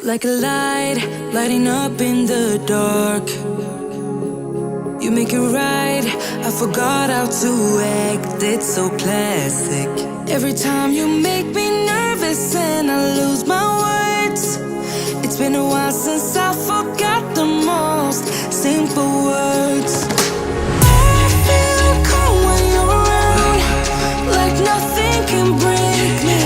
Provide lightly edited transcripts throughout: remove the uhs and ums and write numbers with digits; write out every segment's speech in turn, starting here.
Like a light, lighting up in the dark. You make it right, I forgot how to act. It's so classic. Every time you make me nervous and I lose my words. It's been a while since I forgot the most simple words. I feel calm when you're around, like nothing can break me.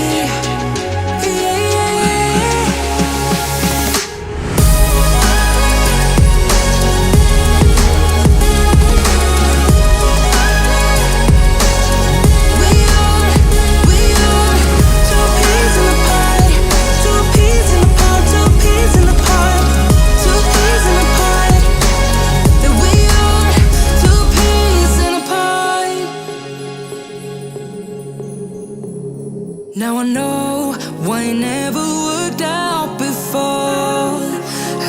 Now I know why it never worked out before.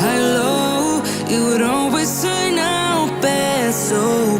High low, it would always turn out bad, so